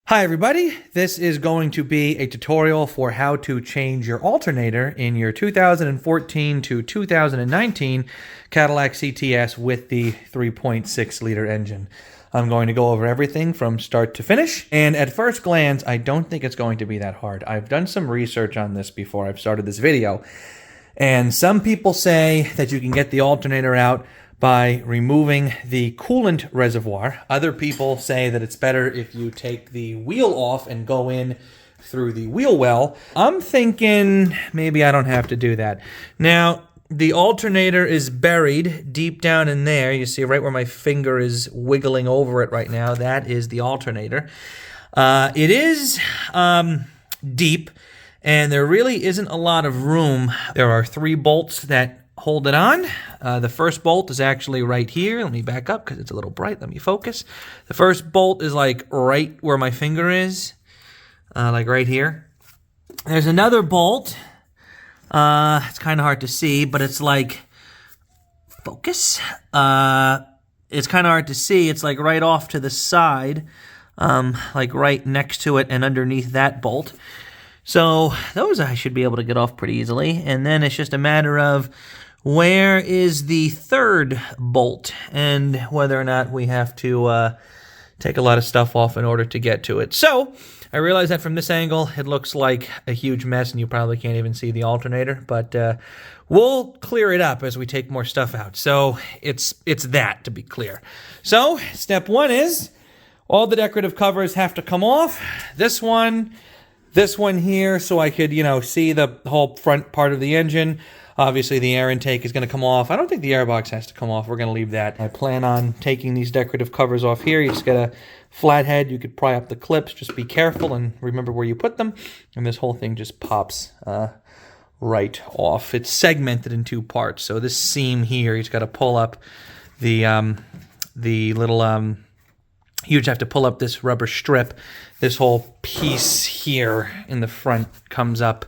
Hi everybody, this is going to be a tutorial for how to change your alternator in your 2014 to 2019 Cadillac CTS with the 3.6 liter engine. I'm going to go over everything from start to finish, and at first glance, I don't think it's going to be that hard. I've done some research on this before I've started this video, and some people say that you can get the alternator out by removing the coolant reservoir. Other people say that it's better if you take the wheel off and go in through the wheel well. I'm thinking maybe I don't have to do that. Now, the alternator is buried deep down in there. You see right where my finger is wiggling over it right now. That is the alternator. It is deep, and there really isn't a lot of room. There are 3 bolts that hold it on. The first bolt is actually right here. Let me back up because it's a little bright. Let me focus. The first bolt is like right where my finger is, like right here. There's another bolt. It's kind of hard to see, but it's like, focus. It's kind of hard to see. It's like right off to the side, like right next to it and underneath that bolt. So those I should be able to get off pretty easily. And then it's just a matter of where is the third bolt and whether or not we have to take a lot of stuff off in order to get to it. So I realize that from this angle, it looks like a huge mess and you probably can't even see the alternator, but we'll clear it up as we take more stuff out. So it's that, to be clear. So step 1 is all the decorative covers have to come off. This one here, so I could, see the whole front part of the engine. Obviously, the air intake is going to come off. I don't think the airbox has to come off. We're going to leave that. I plan on taking these decorative covers off here. You just get a flat head. You could pry up the clips. Just be careful and remember where you put them. And this whole thing just pops right off. It's segmented in 2 parts. So this seam here, you just got to pull up the little... you just have to pull up this rubber strip. This whole piece here in the front comes up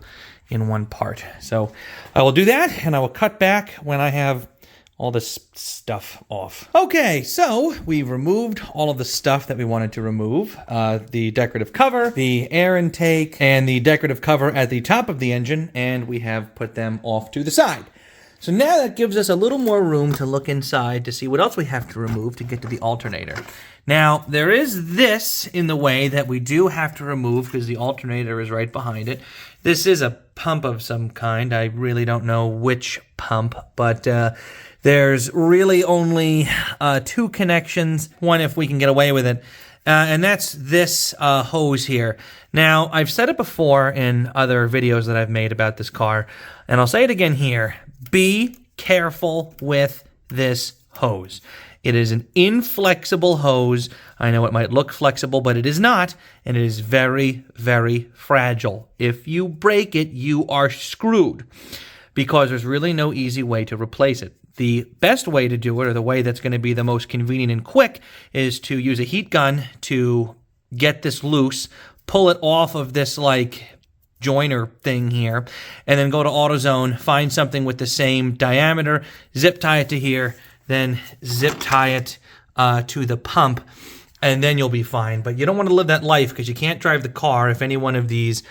in 1 part. So I will do that, and I will cut back when I have all this stuff off. Okay, so we've removed all of the stuff that we wanted to remove. The decorative cover, the air intake, and the decorative cover at the top of the engine, and we have put them off to the side. So now that gives us a little more room to look inside to see what else we have to remove to get to the alternator. Now, there is this in the way that we do have to remove because the alternator is right behind it. This is a pump of some kind. I really don't know which pump, but there's really only 2 connections. One if we can get away with it, and that's this hose here. Now, I've said it before in other videos that I've made about this car, and I'll say it again here. Be careful with this hose. It is an inflexible hose. I know it might look flexible, but it is not, and it is very, very fragile. If you break it, you are screwed because there's really no easy way to replace it. The best way to do it, or the way that's going to be the most convenient and quick, is to use a heat gun to get this loose, pull it off of this like joiner thing here, and then go to AutoZone, find something with the same diameter, zip tie it to here, then zip tie it to the pump, and then you'll be fine. But you don't want to live that life because you can't drive the car if any one of these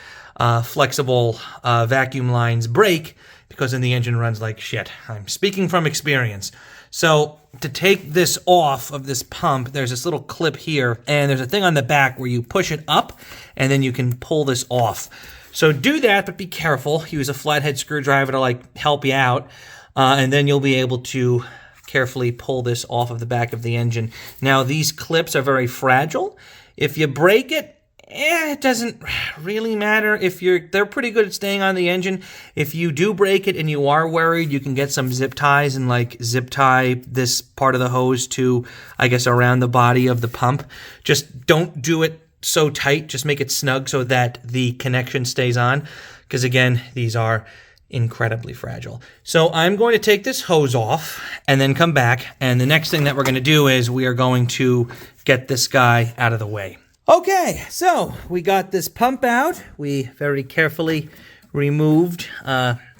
flexible vacuum lines break, because then the engine runs like shit. I'm speaking from experience. So to take this off of this pump, there's this little clip here, and there's a thing on the back where you push it up, and then you can pull this off. So do that, but be careful. Use a flathead screwdriver to like help you out, and then you'll be able to carefully pull this off of the back of the engine. Now, these clips are very fragile. If you break it, it doesn't really matter. They're pretty good at staying on the engine. If you do break it and you are worried, you can get some zip ties and like zip tie this part of the hose to, I guess, around the body of the pump. Just don't do it so tight. Just make it snug so that the connection stays on. Because again, these are incredibly fragile. So I'm going to take this hose off and then come back, and the next thing that we're going to do is we are going to get this guy out of the way. Okay, so we got this pump out. We very carefully removed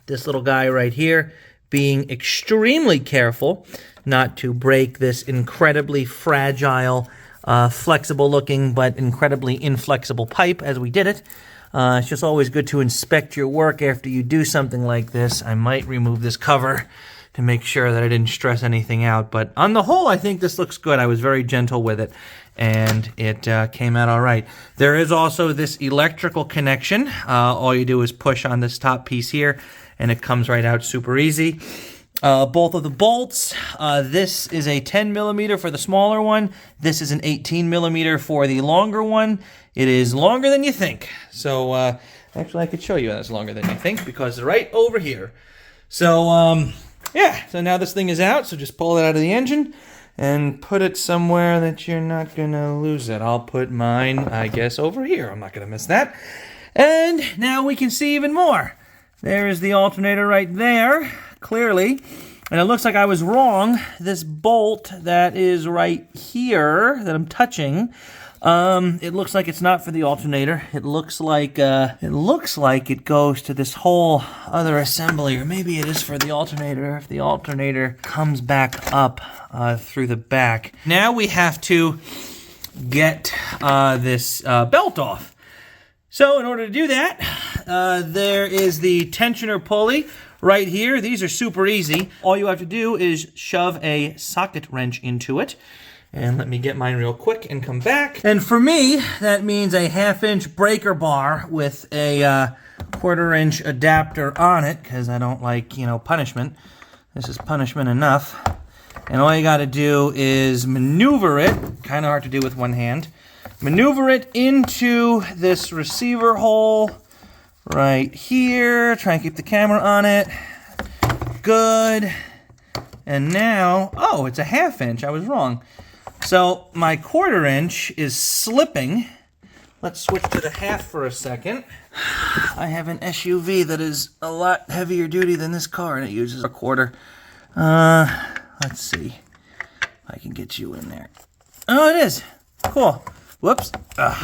this little guy right here, being extremely careful not to break this incredibly fragile flexible looking but incredibly inflexible pipe as we did it. It's just always good to inspect your work after you do something like this. I might remove this cover to make sure that I didn't stress anything out. But on the whole, I think this looks good. I was very gentle with it, and it came out all right. There is also this electrical connection. All you do is push on this top piece here, and it comes right out super easy. Both of the bolts, this is a 10 millimeter for the smaller one. This is an 18 millimeter for the longer one. It is longer than you think. So, actually, I could show you that's longer than you think because it's right over here. So, yeah, so now this thing is out, so just pull it out of the engine and put it somewhere that you're not going to lose it. I'll put mine, I guess, over here. I'm not going to miss that. And now we can see even more. There is the alternator right there, clearly. And it looks like I was wrong. This bolt that is right here that I'm touching, it looks like it's not for the alternator. It looks like it goes to this whole other assembly, or maybe it is for the alternator if the alternator comes back up through the back. Now we have to get this belt off. So in order to do that, there is the tensioner pulley right here. These are super easy. All you have to do is shove a socket wrench into it. And let me get mine real quick and come back. And for me, that means a 1/2-inch breaker bar with a 1/4-inch adapter on it, because I don't like, punishment. This is punishment enough. And all you got to do is maneuver it, kind of hard to do with one hand, maneuver it into this receiver hole right here. Try and keep the camera on it. Good. And now, oh, it's a 1/2-inch. I was wrong. So my 1/4-inch is slipping. Let's switch to the 1/2 for a second. I have an SUV that is a lot heavier duty than this car, and it uses a 1/4. Let's see if I can get you in there. Oh, it is. Cool. Whoops.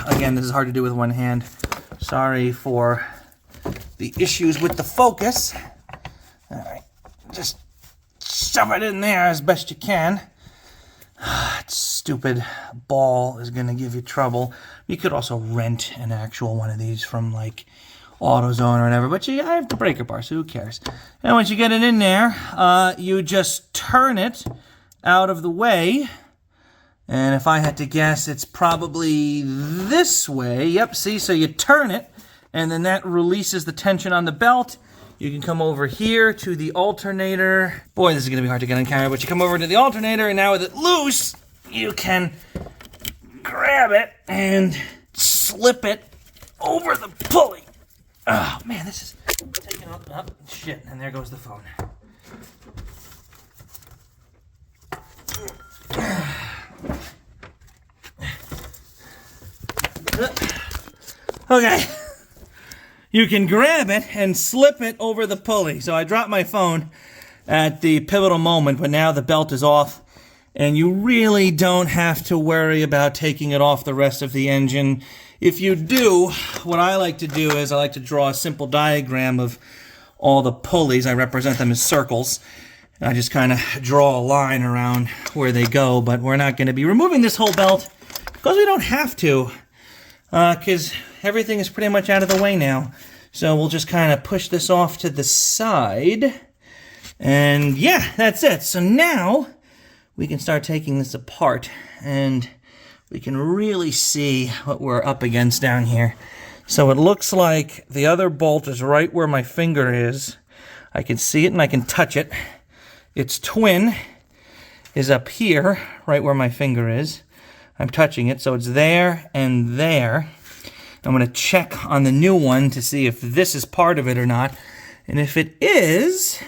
Again, this is hard to do with one hand. Sorry for the issues with the focus. All right. Just shove it in there as best you can. Stupid ball is going to give you trouble. You could also rent an actual one of these from like AutoZone or whatever, but I have the breaker bar, so who cares? And once you get it in there, you just turn it out of the way. And if I had to guess, it's probably this way. Yep, see, so you turn it, and then that releases the tension on the belt. You can come over here to the alternator. Boy, this is going to be hard to get on camera, but you come over to the alternator, and now with it loose, you can grab it and slip it over the pulley. Oh, man, this is taking up. Oh, shit, and there goes the phone. Okay. You can grab it and slip it over the pulley. So I dropped my phone at the pivotal moment, but now the belt is off, and you really don't have to worry about taking it off the rest of the engine. If you do, what I like to do is I like to draw a simple diagram of all the pulleys. I represent them as circles. I just kind of draw a line around where they go, but we're not going to be removing this whole belt because we don't have to, because everything is pretty much out of the way now. So we'll just kind of push this off to the side. And yeah, that's it. So now we can start taking this apart, and we can really see what we're up against down here. So it looks like the other bolt is right where my finger is. I can see it and I can touch it. Its twin is up here, right where my finger is. I'm touching it, so it's there and there. I'm going to check on the new one to see if this is part of it or not. And if it is,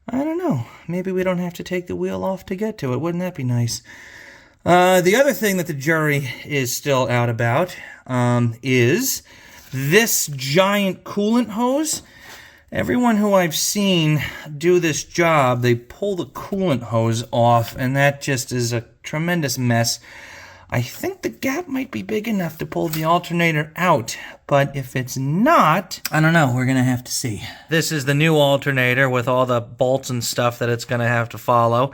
I don't know. Maybe we don't have to take the wheel off to get to it. Wouldn't that be nice? The other thing that the jury is still out about is this giant coolant hose. Everyone who I've seen do this job, they pull the coolant hose off, and that just is a tremendous mess. I think the gap might be big enough to pull the alternator out, but if it's not, I don't know. We're going to have to see. This is the new alternator with all the bolts and stuff that it's going to have to follow.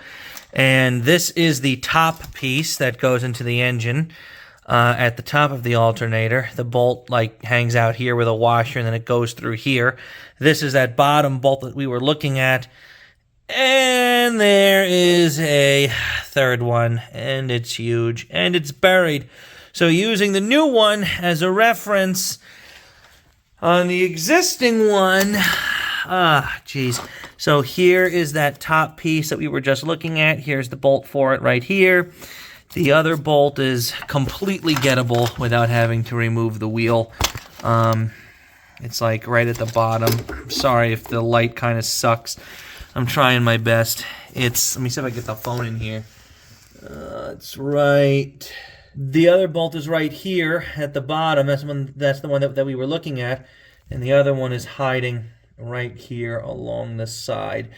And this is the top piece that goes into the engine. At the top of the alternator, the bolt like hangs out here with a washer, and then it goes through here. This is that bottom bolt that we were looking at. And there is a third one, and it's huge, and it's buried. So using the new one as a reference on the existing one, so here is that top piece that we were just looking at. Here's the bolt for it right here. The other bolt is completely gettable without having to remove the wheel. It's like right at the bottom. I'm sorry if the light kind of sucks. I'm trying my best. Let me see if I can get the phone in here. It's right. The other bolt is right here at the bottom. That's the one that we were looking at. And the other one is hiding right here along the side.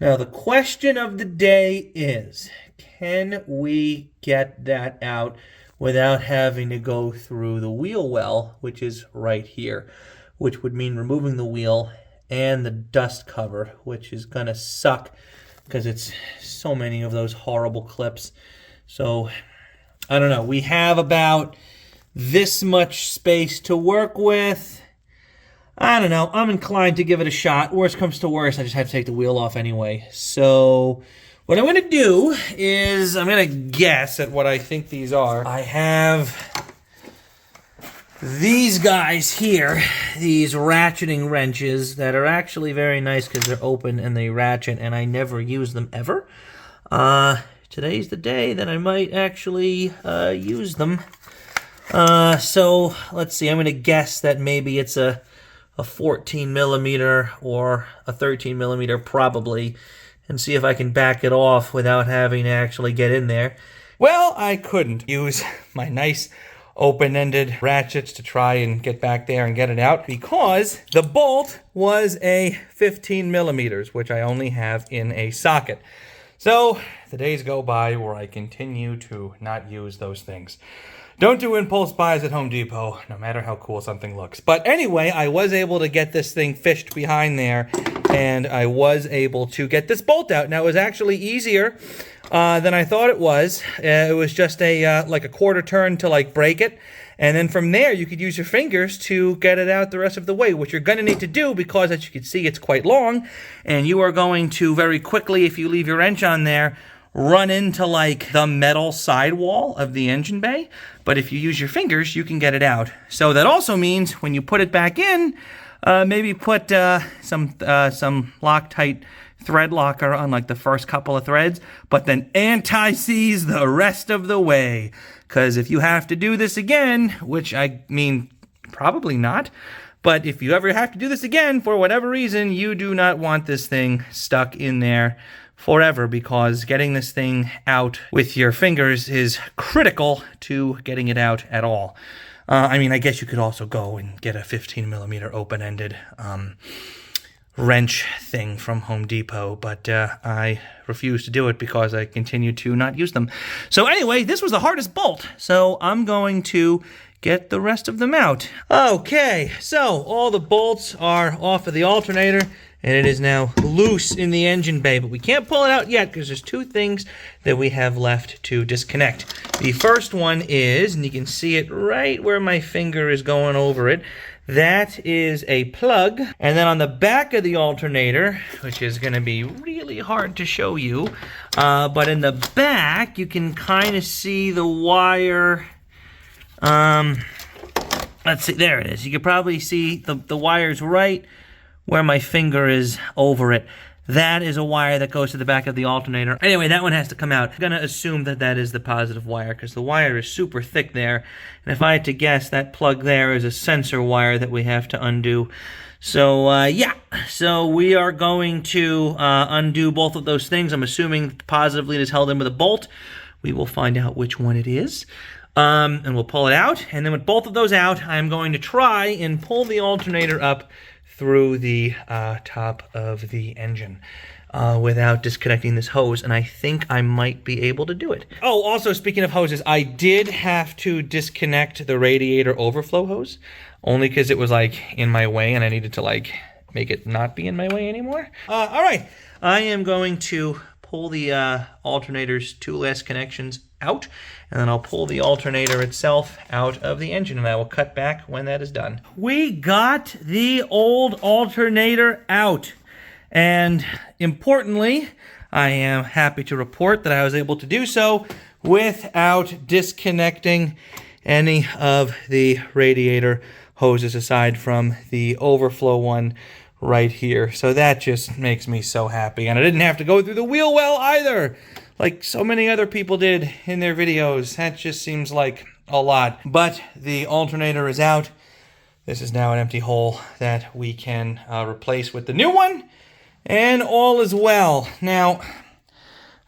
Now, the question of the day is, can we get that out without having to go through the wheel well, which is right here, which would mean removing the wheel and the dust cover, which is gonna suck because it's so many of those horrible clips. So I don't know. We have about this much space to work with. I don't know. I'm inclined to give it a shot. Worst comes to worst, I just have to take the wheel off anyway. So what I'm gonna do is I'm gonna guess at what I think these are. I have these guys here, these ratcheting wrenches that are actually very nice because they're open and they ratchet, and I never use them ever. Today's the day that I might actually use them. So let's see, I'm going to guess that maybe it's a 14 millimeter or a 13 millimeter probably, and see if I can back it off without having to actually get in there. Well, I couldn't use my nice open-ended ratchets to try and get back there and get it out because the bolt was a 15 millimeters, which I only have in a socket. So the days go by where I continue to not use those things. Don't do impulse buys at Home Depot, no matter how cool something looks. But anyway, I was able to get this thing fished behind there, and I was able to get this bolt out. Now, it was actually easier than I thought it was. It was just like a quarter turn to like break it. And then from there, you could use your fingers to get it out the rest of the way, which you're going to need to do because, as you can see, it's quite long. And you are going to very quickly, if you leave your wrench on there, run into like the metal sidewall of the engine bay. But if you use your fingers, you can get it out. So that also means when you put it back in, maybe put some Loctite thread locker on like the first couple of threads, but then anti-seize the rest of the way. Because if you have to do this again, which I mean, probably not, but if you ever have to do this again for whatever reason, you do not want this thing stuck in there forever, because getting this thing out with your fingers is critical to getting it out at all. I mean, I guess you could also go and get a 15 millimeter open-ended wrench thing from Home Depot, but I refuse to do it because I continue to not use them. So anyway, this was the hardest bolt, so I'm going to get the rest of them out. Okay, so all the bolts are off of the alternator, and it is now loose in the engine bay, but we can't pull it out yet because there's two things that we have left to disconnect. The first one is, and you can see it right where my finger is going over it, that is a plug. And then on the back of the alternator, which is going to be really hard to show you, but in the back you can kind of see the wire. Let's see, there it is. You can probably see the wires right where my finger is over it. That is a wire that goes to the back of the alternator. Anyway, that one has to come out. I'm going to assume that that is the positive wire because the wire is super thick there. And if I had to guess, that plug there is a sensor wire that we have to undo. So, yeah. So we are going to undo both of those things. I'm assuming the positive lead is held in with a bolt. We will find out which one it is. And we'll pull it out. And then with both of those out, I'm going to try and pull the alternator up through the top of the engine. without disconnecting this hose, and I think I might be able to do it. Oh, also, speaking of hoses, I did have to disconnect the radiator overflow hose, only because it was, like, in my way, and I needed to, like, make it not be in my way anymore. All right, I am going to pull the alternator's two last connections out, and then I'll pull the alternator itself out of the engine, and I will cut back when that is done. We got the old alternator out, and importantly, I am happy to report that I was able to do so without disconnecting any of the radiator hoses aside from the overflow one right here. So that just makes me so happy, and I didn't have to go through the wheel well either, like so many other people did in their videos. That just seems like a lot. But the alternator is out. This is now an empty hole that we can replace with the new one, and all is well. Now,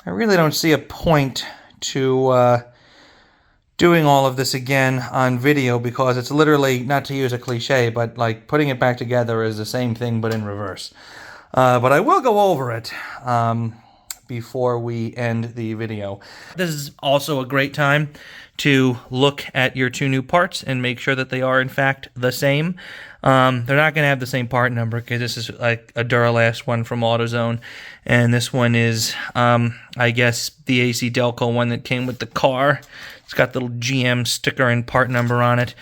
I really don't see a point to doing all of this again on video, because it's literally, not to use a cliche, but like putting it back together is the same thing but in reverse. But I will go over it before we end the video. This is also a great time to look at your two new parts and make sure that they are in fact the same. They're not going to have the same part number, because this is like a Duralast one from AutoZone, and this one is, I guess, the AC Delco one that came with the car. It's got the little GM sticker and part number on it,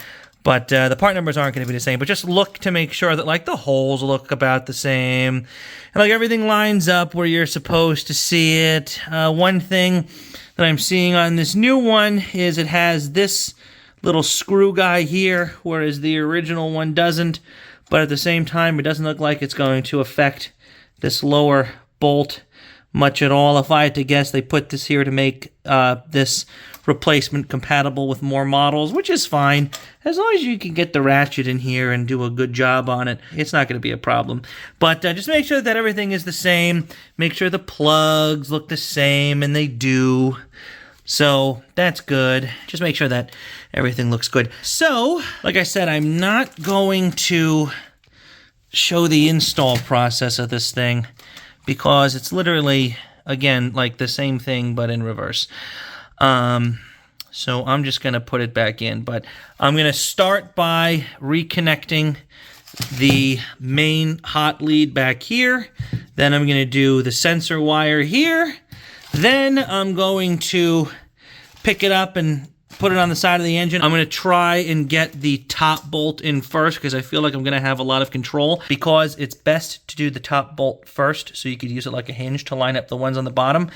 but the part numbers aren't going to be the same. But just look to make sure that like the holes look about the same, and like everything lines up where you're supposed to see it. One thing that I'm seeing on this new one is it has this little screw guy here, whereas the original one doesn't. But at the same time, it doesn't look like it's going to affect this lower bolt much at all. If I had to guess, they put this here to make this replacement compatible with more models, which is fine. As long as you can get the ratchet in here and do a good job on it, it's not going to be a problem. But just make sure that everything is the same. Make sure the plugs look the same, and they do. So that's good. Just make sure that everything looks good. So, like I said, I'm not going to show the install process of this thing, because it's literally, again, like the same thing but in reverse. So I'm just going to put it back in, but I'm going to start by reconnecting the main hot lead back here. Then I'm going to do the sensor wire here. Then I'm going to pick it up and put it on the side of the engine. I'm going to try and get the top bolt in first, because I feel like I'm going to have a lot of control, because it's best to do the top bolt first, so you could use it like a hinge to line up the ones on the bottom.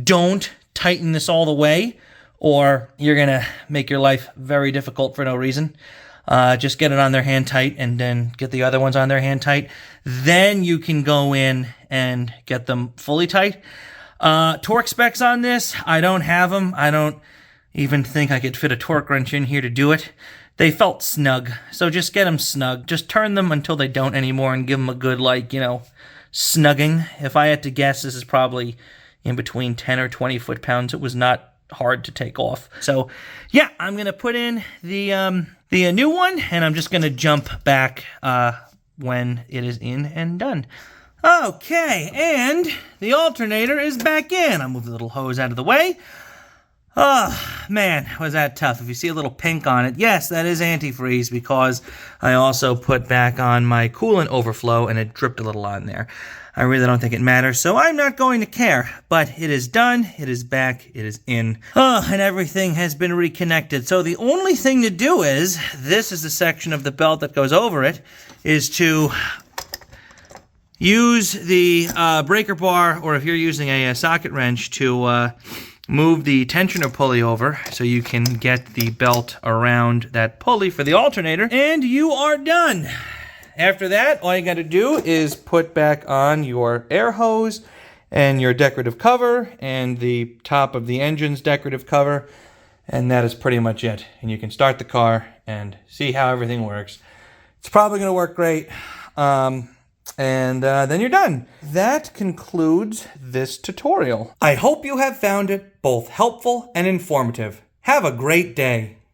Don't tighten this all the way, or you're going to make your life very difficult for no reason. Just get it on there hand tight, and then get the other ones on there hand tight. Then you can go in and get them fully tight. Torque specs on this, I don't have them. I don't even think I could fit a torque wrench in here to do it. They felt snug, so just get them snug. Just turn them until they don't anymore, and give them a good, like, you know, snugging. If I had to guess, this is probably in between 10 or 20 foot-pounds. It was not hard to take off. So, yeah, I'm going to put in the new one, and I'm just going to jump back when it is in and done. Okay, and the alternator is back in. I'll move the little hose out of the way. Oh, man, was that tough. If you see a little pink on it, yes, that is antifreeze, because I also put back on my coolant overflow, and it dripped a little on there. I really don't think it matters, so I'm not going to care. But it is done, it is back, it is in. Oh, and everything has been reconnected. So the only thing to do is, this is the section of the belt that goes over it, is to use the breaker bar, or if you're using a socket wrench, to move the tensioner pulley over so you can get the belt around that pulley for the alternator, and you are done. After that, all you got to do is put back on your air hose and your decorative cover and the top of the engine's decorative cover, and that is pretty much it. And you can start the car and see how everything works. It's probably going to work great. And then you're done. That concludes this tutorial. I hope you have found it both helpful and informative. Have a great day.